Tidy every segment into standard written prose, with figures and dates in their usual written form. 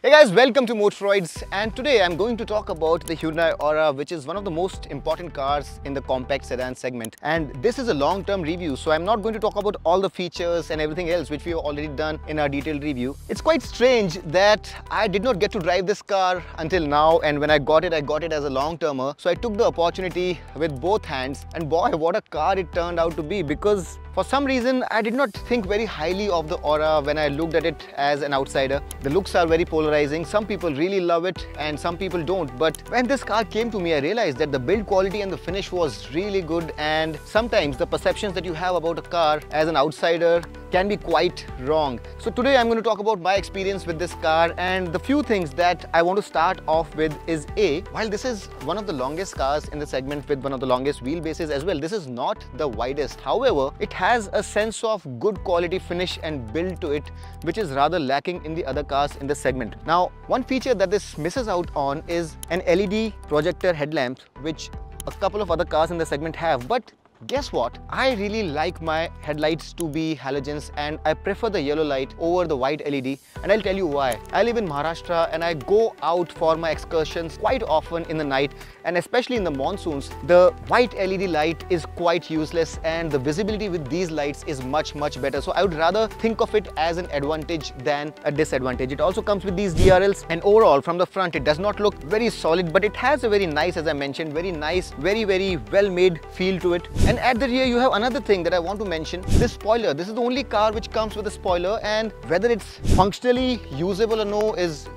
Hey guys, welcome to Motorroids, and today I'm going to talk about the Hyundai Aura, which is one of the most important cars in the compact sedan segment. And this is a long-term review, so I'm not going to talk about all the features and everything else which we've already done in our detailed review. It's quite strange that I did not get to drive this car until now, and when I got it as a long-termer. So I took the opportunity with both hands, and boy, what a car it turned out to be, because for some reason, I did not think very highly of the Aura when I looked at it as an outsider. The looks are very polarizing. Some people really love it and some people don't. But when this car came to me, I realized that the build quality and the finish was really good, and sometimes the perceptions that you have about a car as an outsider can be quite wrong. So today I'm going to talk about my experience with this car, and the few things that I want to start off with is while this is one of the longest cars in the segment with one of the longest wheelbases as well, this is not the widest. However, it has a sense of good quality finish and build to it, which is rather lacking in the other cars in the segment. Now, one feature that this misses out on is an LED projector headlamp, which a couple of other cars in the segment have. But guess what? I really like my headlights to be halogens, and I prefer the yellow light over the white LED, and I'll tell you why. I live in Maharashtra and I go out for my excursions quite often in the night, and especially in the monsoons, the white LED light is quite useless and the visibility with these lights is much better. So I would rather think of it as an advantage than a disadvantage. It also comes with these DRLs, and overall from the front it does not look very solid, but it has a very nice, as I mentioned, very nice, very well made feel to it. And at the rear you have another thing that I want to mention, this spoiler. This is the only car which comes with a spoiler, and whether it's functionally usable or no is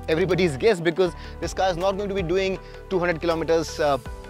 everybody's guess, because this car is not going to be doing 200 kilometers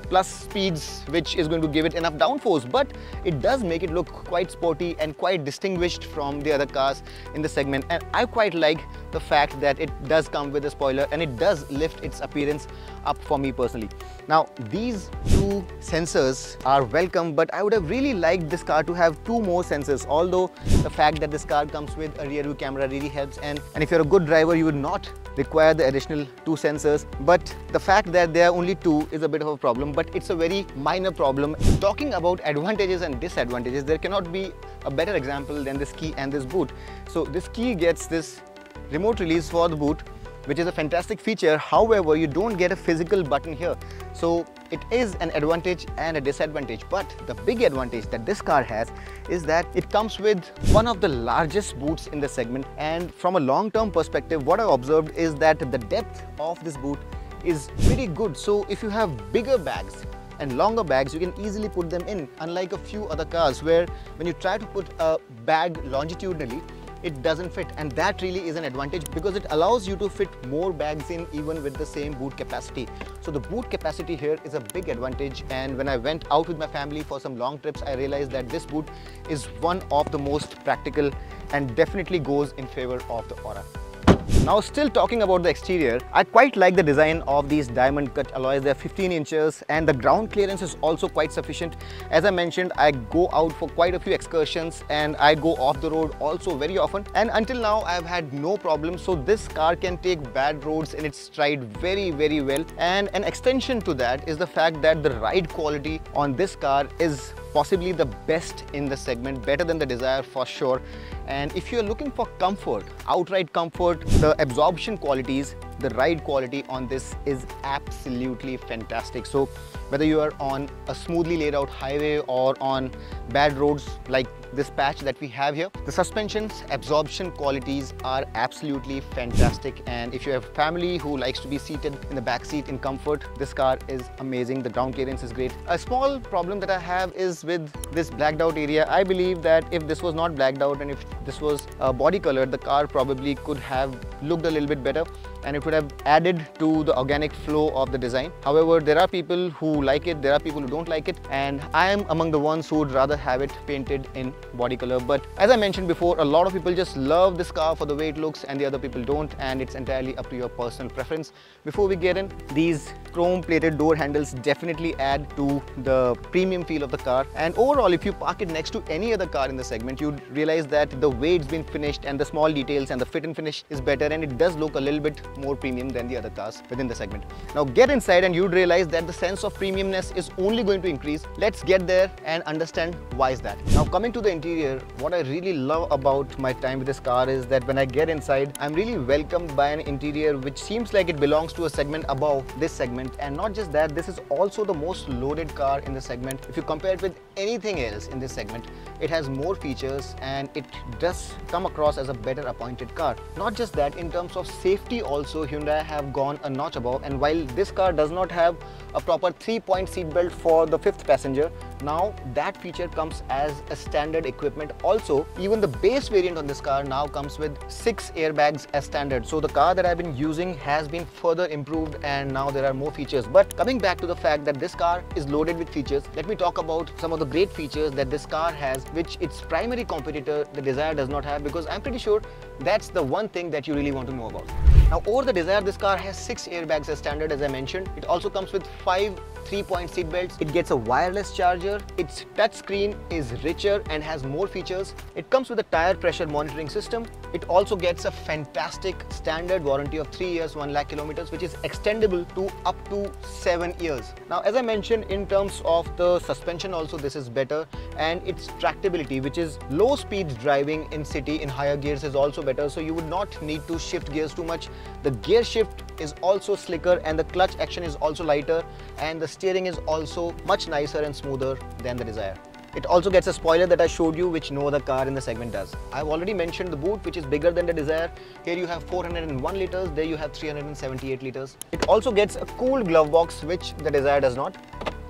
plus speeds, which is going to give it enough downforce, but it does make it look quite sporty and quite distinguished from the other cars in the segment. And I quite like the fact that it does come with a spoiler, and it does lift its appearance up for me personally. Now, these two sensors are welcome, but I would have really liked this car to have two more sensors, although the fact that this car comes with a rear view camera really helps, and if you're a good driver you would not require the additional two sensors. But the fact that there are only two is a bit of a problem, but it's a very minor problem. Talking about advantages and disadvantages, there cannot be a better example than this key and this boot. So this key gets this remote release for the boot, which is a fantastic feature. However, you don't get a physical button here. So it is an advantage and a disadvantage. But the big advantage that this car has is that it comes with one of the largest boots in the segment. And from a long-term perspective, what I observed is that the depth of this boot is pretty good. So if you have bigger bags and longer bags, you can easily put them in, unlike a few other cars where when you try to put a bag longitudinally, it doesn't fit. And that really is an advantage, because it allows you to fit more bags in even with the same boot capacity. So the boot capacity here is a big advantage, and when I went out with my family for some long trips, I realized that this boot is one of the most practical and definitely goes in favor of the Aura. Now, still talking about the exterior, I quite like the design of these diamond cut alloys. They're 15 inches and the ground clearance is also quite sufficient. As I mentioned, I go out for quite a few excursions and I go off the road also very often, and until now I've had no problem. So this car can take bad roads in its stride very well, and an extension to that is the fact that the ride quality on this car is possibly the best in the segment, better than the Dzire for sure. And if you're looking for comfort, outright comfort, the absorption qualities, the ride quality on this is absolutely fantastic. So whether you are on a smoothly laid out highway or on bad roads like this patch that we have here, the suspension's absorption qualities are absolutely fantastic. And if you have family who likes to be seated in the back seat in comfort, this car is amazing. The ground clearance is great. A small problem that I have is with this blacked out area. I believe that if this was not blacked out and if this was body colored, the car probably could have looked a little bit better, and it would have added to the organic flow of the design. However, there are people who like it, there are people who don't like it, and I am among the ones who would rather have it painted in body color. But as I mentioned before, a lot of people just love this car for the way it looks and the other people don't, and it's entirely up to your personal preference. Before we get in, these chrome plated door handles definitely add to the premium feel of the car, and overall if you park it next to any other car in the segment, you'd realize that the way it's been finished and the small details and the fit and finish is better, and it does look a little bit more premium than the other cars within the segment. Now get inside and you'd realize that the sense of premiumness is only going to increase. Let's get there and understand why is that. Now coming to the interior, what I really love about my time with this car is that when I get inside, I'm really welcomed by an interior which seems like it belongs to a segment above this segment. And not just that, this is also the most loaded car in the segment. If you compare it with anything else in this segment, it has more features and it does come across as a better appointed car. Not just that, in terms of safety also, Hyundai have gone a notch above. And while this car does not have a proper 3-point seat belt for the 5th passenger, now that feature comes as a standard equipment. Also, even the base variant on this car now comes with 6 airbags as standard. So the car that I've been using has been further improved and now there are more features. But coming back to the fact that this car is loaded with features, let me talk about some of the great features that this car has, which its primary competitor, the Dzire, does not have, because I'm pretty sure that's the one thing that you really want to know about. Now, over the Dzire, this car has 6 airbags as standard, as I mentioned. It also comes with 5 3-point seat belts. It gets a wireless charger. Its touchscreen is richer and has more features. It comes with a tire pressure monitoring system. It also gets a fantastic standard warranty of 3 years, 1 lakh kilometers, which is extendable to up to 7 years. Now, as I mentioned, in terms of the suspension also, this is better, and its tractability, which is low speed driving in city in higher gears, is also better. So you would not need to shift gears too much. The gear shift is also slicker and the clutch action is also lighter, and the steering is also much nicer and smoother than the Dzire. It also gets a spoiler that I showed you, which no other car in the segment does. I've already mentioned the boot, which is bigger than the Dzire. Here you have 401 liters, there you have 378 liters. It also gets a cool glove box, which the Dzire does not.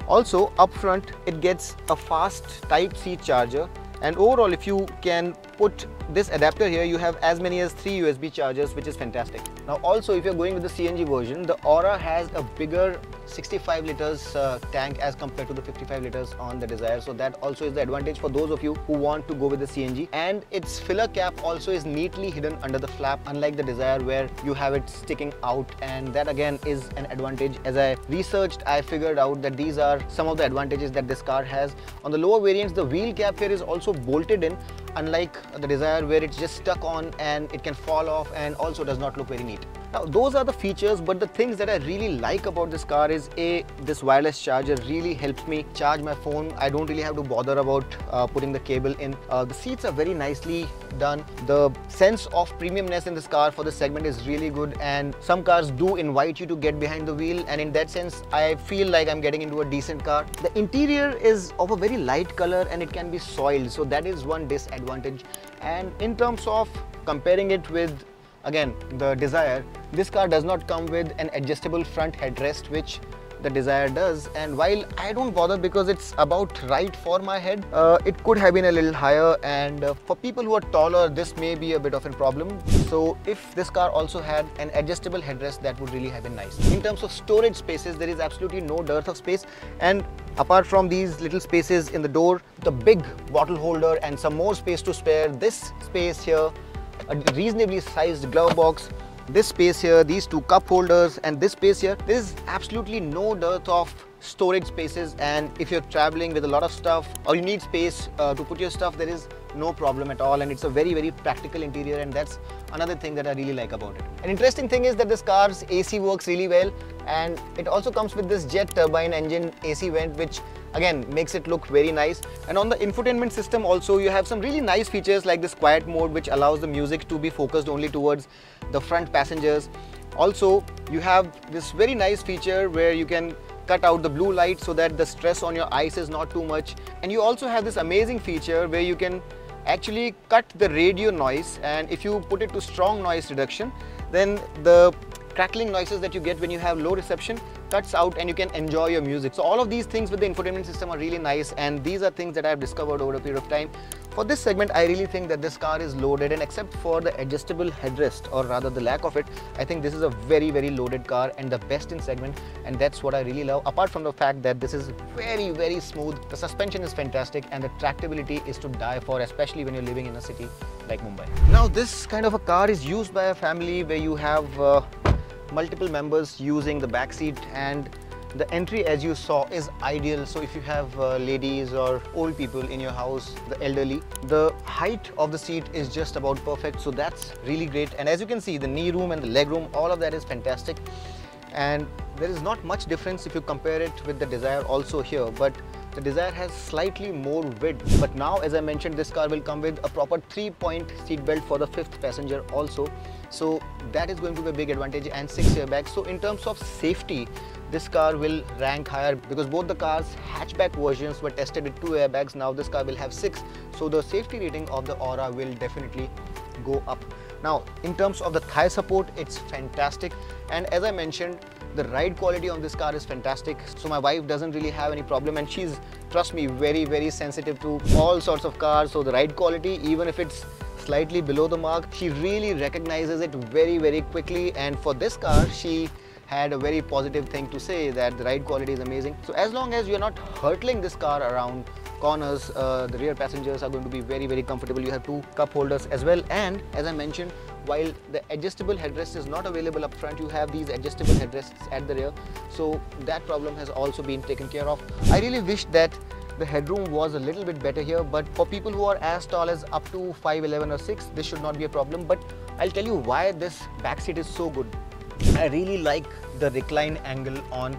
Also, up front, it gets a fast Type-C charger. And overall, if you can put this adapter here, you have as many as 3 USB chargers, which is fantastic. Now also, if you're going with the CNG version, the Aura has a bigger 65 liters tank as compared to the 55 liters on the Dzire. So that also is the advantage for those of you who want to go with the CNG. And its filler cap also is neatly hidden under the flap, unlike the Dzire where you have it sticking out, and that again is an advantage. As I researched, I figured out that these are some of the advantages that this car has. On the lower variants, the wheel cap here is also bolted in, unlike the Dzire where it's just stuck on and it can fall off and also does not look very neat. Now those are the features, but the things that I really like about this car is this wireless charger really helps me charge my phone. I don't really have to bother about putting the cable in. The seats are very nicely done. The sense of premiumness in this car for this segment is really good, and some cars do invite you to get behind the wheel, and in that sense I feel like I'm getting into a decent car. The interior is of a very light color and it can be soiled, so that is one disadvantage. And in terms of comparing it with, again, the Dzire, this car does not come with an adjustable front headrest, which the Dzire does. And while I don't bother because it's about right for my head, it could have been a little higher, and for people who are taller, this may be a bit of a problem. So if this car also had an adjustable headrest, that would really have been nice. In terms of storage spaces, there is absolutely no dearth of space, and apart from these little spaces in the door, the big bottle holder and some more space to spare, this space here, a reasonably sized glove box, this space here, these 2 cup holders, and this space here, there is absolutely no dearth of storage spaces. And if you're traveling with a lot of stuff or you need space to put your stuff, there is no problem at all, and it's a very, very practical interior, and that's another thing that I really like about it. An interesting thing is that this car's AC works really well, and it also comes with this jet turbine engine AC vent, which again makes it look very nice. And on the infotainment system also, you have some really nice features like this quiet mode, which allows the music to be focused only towards the front passengers. Also, you have this very nice feature where you can cut out the blue light so that the stress on your eyes is not too much. And you also have this amazing feature where you can actually cut the radio noise, and if you put it to strong noise reduction, then the crackling noises that you get when you have low reception cuts out and you can enjoy your music. So all of these things with the infotainment system are really nice, and these are things that I've discovered over a period of time. For this segment, I really think that this car is loaded, and except for the adjustable headrest, or rather the lack of it, I think this is a very, very loaded car and the best in segment, and that's what I really love. Apart from the fact that this is very, very smooth, the suspension is fantastic, and the tractability is to die for, especially when you're living in a city like Mumbai. Now, this kind of a car is used by a family where you have multiple members using the back seat, and the entry, as you saw, is ideal. So if you have ladies or old people in your house, the elderly, the height of the seat is just about perfect, so that's really great. And as you can see, the knee room and the leg room, all of that is fantastic, and there is not much difference if you compare it with the Dzire also here. But The Dzire has slightly more width, but now, as I mentioned, this car will come with a proper 3-point seat belt for the 5th passenger also. So that is going to be a big advantage, and 6 airbags. So in terms of safety, this car will rank higher because both the cars hatchback versions were tested with 2 airbags. Now this car will have 6. So the safety rating of the Aura will definitely go up. Now in terms of the thigh support, it's fantastic, and as I mentioned, the ride quality on this car is fantastic. So my wife doesn't really have any problem, and she's, trust me, very sensitive to all sorts of cars. So the ride quality, even if it's slightly below the mark, she really recognizes it very quickly. And for this car, she had a very positive thing to say, that the ride quality is amazing. So as long as you're not hurtling this car around corners, the rear passengers are going to be very comfortable. You have 2 cup holders as well, and as I mentioned, while the adjustable headrest is not available up front, you have these adjustable headrests at the rear. So that problem has also been taken care of. I really wish that the headroom was a little bit better here, but for people who are as tall as up to 5'11" or 6, this should not be a problem. But I'll tell you why this back seat is so good. I really like the recline angle on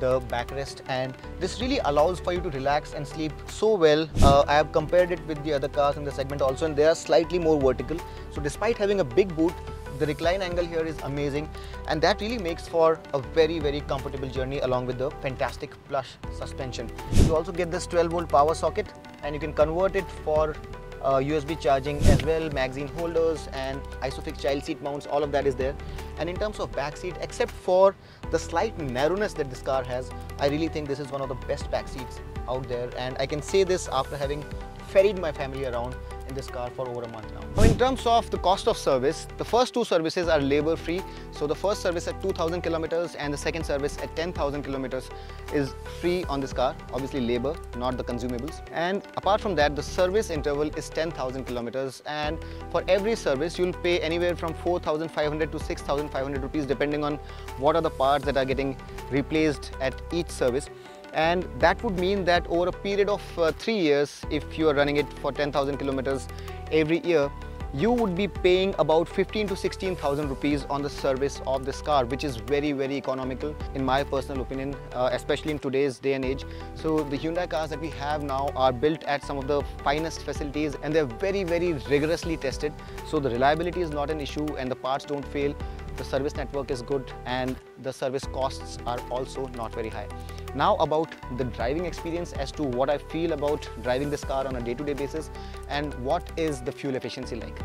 the backrest, and this really allows for you to relax and sleep so well. I have compared it with the other cars in the segment also, and they are slightly more vertical. So despite having a big boot, the recline angle here is amazing, and that really makes for a very comfortable journey, along with the fantastic plush suspension. You also get this 12-volt power socket, and you can convert it for USB charging as well, magazine holders and ISOFIX child seat mounts, all of that is there. And in terms of back seat, except for the slight narrowness that this car has, I really think this is one of the best back seats out there, and I can say this after having ferried my family around in this car for over a month now. Now in terms of the cost of service, the first 2 services are labor free. So the first service at 2,000 kilometers and the second service at 10,000 kilometers is free on this car. Obviously labor, not the consumables. And apart from that, the service interval is 10,000 kilometers, and for every service you'll pay anywhere from 4,500 to 6,500 rupees depending on what are the parts that are getting replaced at each service. And that would mean that over a period of 3 years, if you are running it for 10,000 kilometers every year, you would be paying about 15 to 16,000 rupees on the service of this car, which is very economical in my personal opinion, especially in today's day and age. So the Hyundai cars that we have now are built at some of the finest facilities, and they're very rigorously tested. So the reliability is not an issue, and the parts don't fail. The service network is good, and the service costs are also not very high. Now about the driving experience, as to what I feel about driving this car on a day-to-day basis and what is the fuel efficiency like.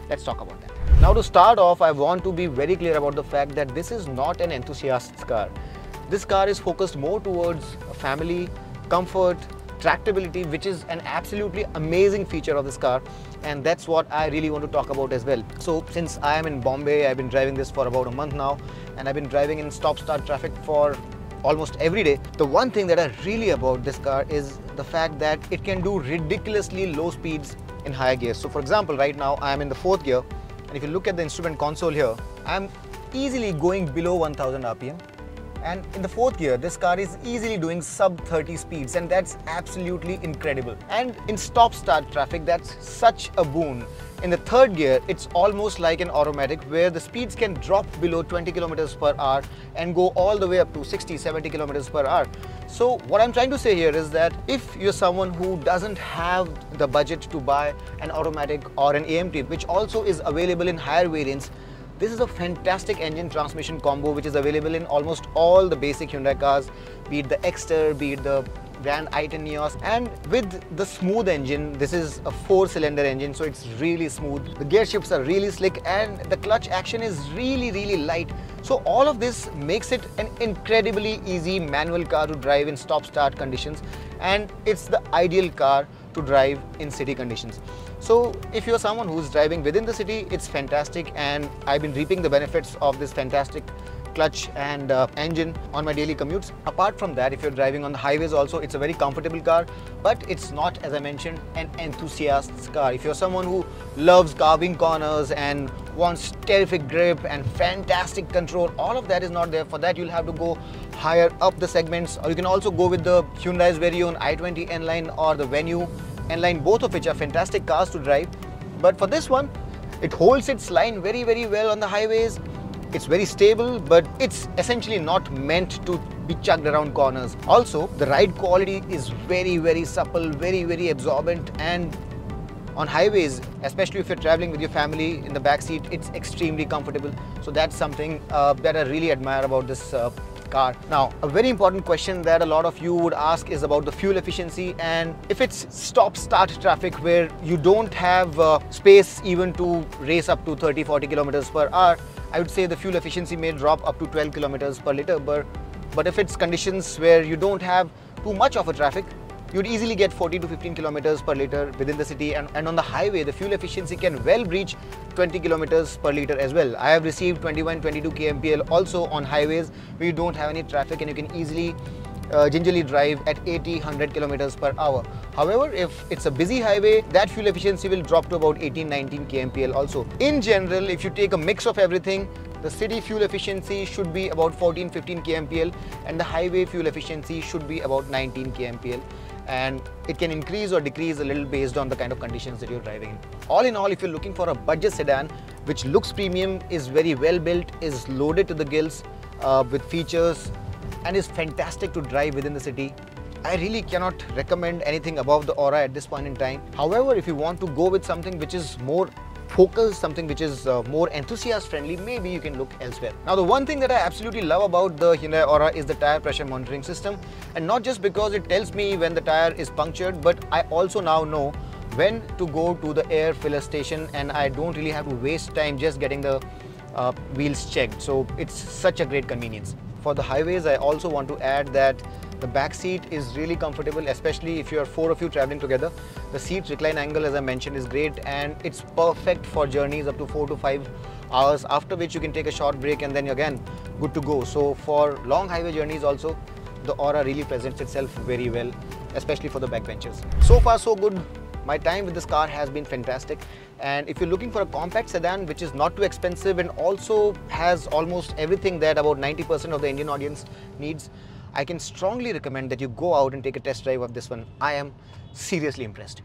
Let's talk about that. Now to start off, I want to be very clear about the fact that this is not an enthusiast's car. This car is focused more towards family, comfort, tractability, which is an absolutely amazing feature of this car, and that's what I really want to talk about as well. So since I am in Bombay, I've been driving this for about a month now, and I've been driving in stop-start traffic for almost every day. The one thing that I really about this car is the fact that it can do ridiculously low speeds in higher gears. So for example, right now I am in the 4th gear, and if you look at the instrument console here, I'm easily going below 1000 RPM. And in the 4th gear, this car is easily doing sub 30 speeds, and that's absolutely incredible. And in stop-start traffic, that's such a boon. In the 3rd gear, it's almost like an automatic, where the speeds can drop below 20 kilometers per hour and go all the way up to 60-70 kilometers per hour. So what I'm trying to say here is that if you're someone who doesn't have the budget to buy an automatic or an AMT, which also is available in higher variants, this is a fantastic engine transmission combo which is available in almost all the basic Hyundai cars, be it the Exter, be it the Grand i10 Neos. And with the smooth engine, this is a 4-cylinder engine, so it's really smooth. The gear shifts are really slick, and the clutch action is really light. So all of this makes it an incredibly easy manual car to drive in stop-start conditions, and it's the ideal car to drive in city conditions. So if you're someone who's driving within the city, it's fantastic, and I've been reaping the benefits of this fantastic clutch and engine on my daily commutes. Apart from that, if you're driving on the highways also, it's a very comfortable car, but it's not, as I mentioned, an enthusiast's car. If you're someone who loves carving corners and wants terrific grip and fantastic control, all of that is not there. For that, you'll have to go higher up the segments, or you can also go with the Hyundai's very own i20 N-Line or the Venue N-Line, both of which are fantastic cars to drive. But for this one, it holds its line very well on the highways. It's very stable, but it's essentially not meant to be chugged around corners. Also, the ride quality is very supple, very absorbent, and on highways, especially if you're traveling with your family in the back seat, it's extremely comfortable. So that's something that I really admire about this car. Now, a very important question that a lot of you would ask is about the fuel efficiency, and if it's stop-start traffic where you don't have space even to race up to 30-40 kilometers per hour, I would say the fuel efficiency may drop up to 12 kilometers per liter. But if it's conditions where you don't have too much of a traffic, you'd easily get 40 to 15 kilometers per liter within the city, and on the highway the fuel efficiency can well reach 20 kilometers per liter as well. I have received 21-22 kmpl also on highways where you don't have any traffic and you can easily gingerly drive at 80-100 kilometers per hour. However, if it's a busy highway, that fuel efficiency will drop to about 18-19 kmpl also. In general, if you take a mix of everything, the city fuel efficiency should be about 14-15 kmpl and the highway fuel efficiency should be about 19 kmpl. And it can increase or decrease a little based on the kind of conditions that you're driving in. All in all, if you're looking for a budget sedan which looks premium, is very well built, is loaded to the gills with features, and is fantastic to drive within the city, I really cannot recommend anything above the Aura at this point in time. However, if you want to go with something which is more focused, something which is more enthusiast friendly, maybe you can look elsewhere. Now, the one thing that I absolutely love about the Hyundai Aura is the tire pressure monitoring system, and not just because it tells me when the tire is punctured, but I also now know when to go to the air filler station and I don't really have to waste time just getting the wheels checked. So it's such a great convenience. For the highways, I also want to add that the back seat is really comfortable, especially if you are 4 of you traveling together. The seat recline angle, as I mentioned, is great, and it's perfect for journeys up to 4 to 5 hours, after which you can take a short break and then again good to go. So for long highway journeys also, the Aura really presents itself very well, especially for the backbenchers. So far so good. My time with this car has been fantastic, and if you're looking for a compact sedan which is not too expensive and also has almost everything that about 90% of the Indian audience needs, I can strongly recommend that you go out and take a test drive of this one. I am seriously impressed.